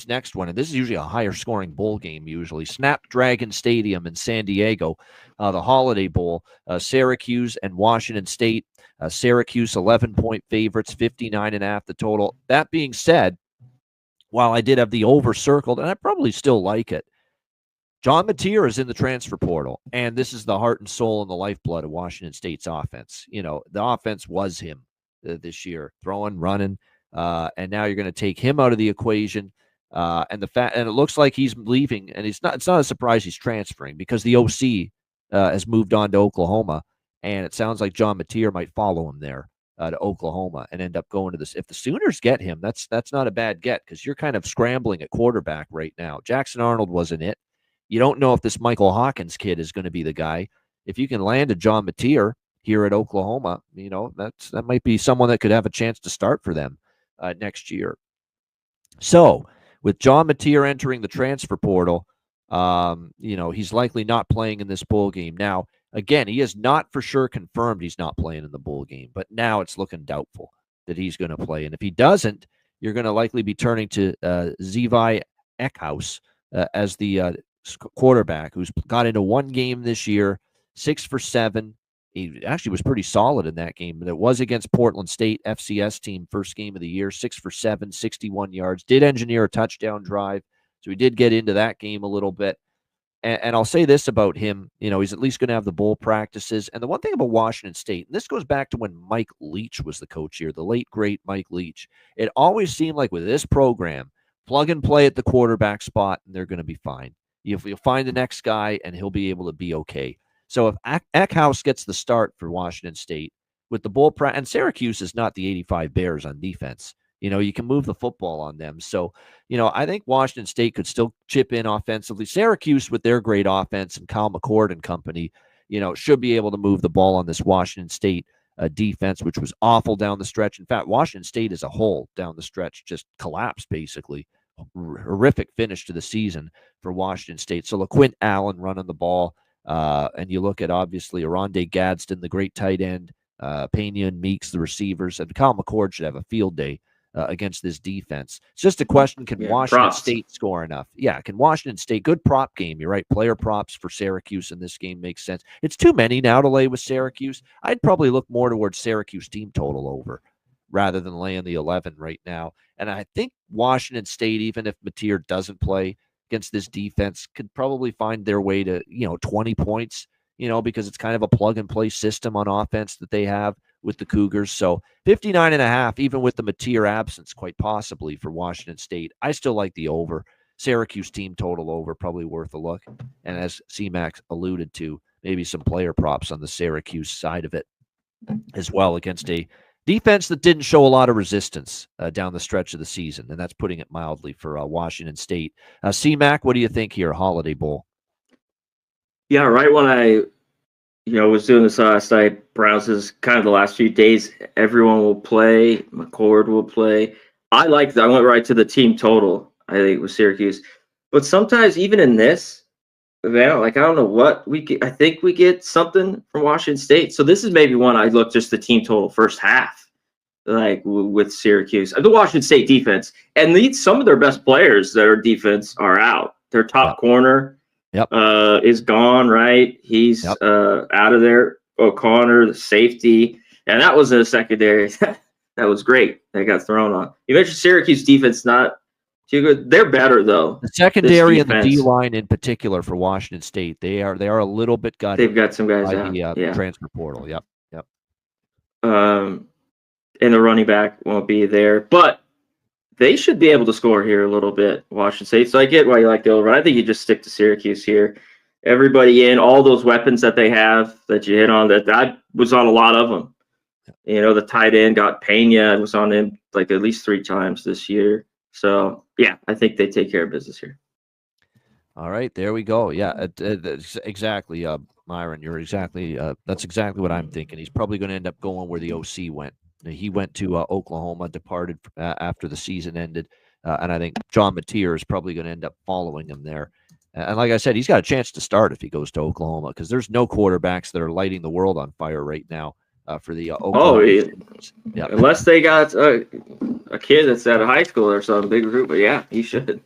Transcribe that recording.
next one, and this is usually a higher scoring bowl game, usually. Snapdragon Stadium in San Diego, the Holiday Bowl, Syracuse and Washington State. Syracuse 11-point favorites, 59.5 the total. That being said, while I did have the over circled, and I probably still like it, John Mateer is in the transfer portal, and this is the heart and soul and the lifeblood of Washington State's offense. The offense was him this year, throwing, running, and now you're going to take him out of the equation. And it looks like he's leaving, and it's not a surprise he's transferring because the OC has moved on to Oklahoma, and it sounds like John Mateer might follow him there to Oklahoma and end up going to this. If the Sooners get him, that's not a bad get because you're kind of scrambling at quarterback right now. Jackson Arnold wasn't it. You don't know if this Michael Hawkins kid is going to be the guy. If you can land a John Mateer here at Oklahoma, that might be someone that could have a chance to start for them next year. So with John Mateer entering the transfer portal, he's likely not playing in this bowl game. Now, again, he is not for sure confirmed he's not playing in the bowl game, but now it's looking doubtful that he's going to play. And if he doesn't, you're going to likely be turning to Zevi Eckhouse as the quarterback, who's got into one game this year, 6 for 7. He actually was pretty solid in that game, but it was against Portland State, FCS team, first game of the year, 6 for 7, 61 yards, did engineer a touchdown drive. So he did get into that game a little bit. And I'll say this about him, he's at least going to have the bowl practices. And the one thing about Washington State, and this goes back to when Mike Leach was the coach here, the late, great Mike Leach, it always seemed like with this program, plug and play at the quarterback spot, and they're going to be fine. You'll find the next guy, and he'll be able to be okay. So if Eckhouse gets the start for Washington State with the bowl practice, and Syracuse is not the 85 Bears on defense. You can move the football on them. So, I think Washington State could still chip in offensively. Syracuse, with their great offense and Kyle McCord and company, should be able to move the ball on this Washington State defense, which was awful down the stretch. In fact, Washington State as a whole down the stretch just collapsed, basically. Horrific finish to the season for Washington State. So LaQuint Allen running the ball. And you look at, obviously, Aronde Gadsden, the great tight end, Pena and Meeks, the receivers, and Kyle McCord should have a field day against this defense. It's just a question, can Washington State score enough? Yeah, can Washington State, good prop game, you're right, player props for Syracuse in this game makes sense. It's too many now to lay with Syracuse. I'd probably look more towards Syracuse team total over rather than laying the 11 right now. And I think Washington State, even if Mateer doesn't play against this defense, could probably find their way to, 20 points, because it's kind of a plug-and-play system on offense that they have with the Cougars. So 59.5, even with the Mateer absence, quite possibly for Washington State. I still like the over. Syracuse team total over, probably worth a look. And as C-Max alluded to, maybe some player props on the Syracuse side of it as well against a defense that didn't show a lot of resistance down the stretch of the season, and that's putting it mildly for Washington State. C-Mac, what do you think here, Holiday Bowl? Yeah, right when I was doing this last night, browses kind of the last few days, everyone will play, McCord will play. I went right to the team total, I think, with Syracuse. But sometimes, even in this event, I don't know what we get. I think we get something from Washington State. So this is maybe one I look just the team total first half, with Syracuse. The Washington State defense, and some of their best players that are defense are out. Their top corner is gone, right? He's out of there. O'Connor, the safety, and that was in a secondary. That was great. They got thrown on. You mentioned Syracuse defense not too good. They're better though. The secondary and the D line in particular for Washington State, they are a little bit gutted. They've got some guys out. The transfer portal. Yep. And the running back won't be there, but they should be able to score here a little bit, Washington State. So I get why you like the over. I think you just stick to Syracuse here. Everybody in, all those weapons that they have that you hit on, that was on a lot of them. The tight end got Pena, was on him at least 3 times this year. So, yeah, I think they take care of business here. All right, there we go. Yeah, exactly, Myron. You're exactly that's exactly what I'm thinking. He's probably going to end up going where the OC went. He went to Oklahoma, departed after the season ended, and I think John Mateer is probably going to end up following him there. And like I said, he's got a chance to start if he goes to Oklahoma because there's no quarterbacks that are lighting the world on fire right now for the Oklahoma. Unless they got a kid that's at a high school or some big group, but yeah, he should.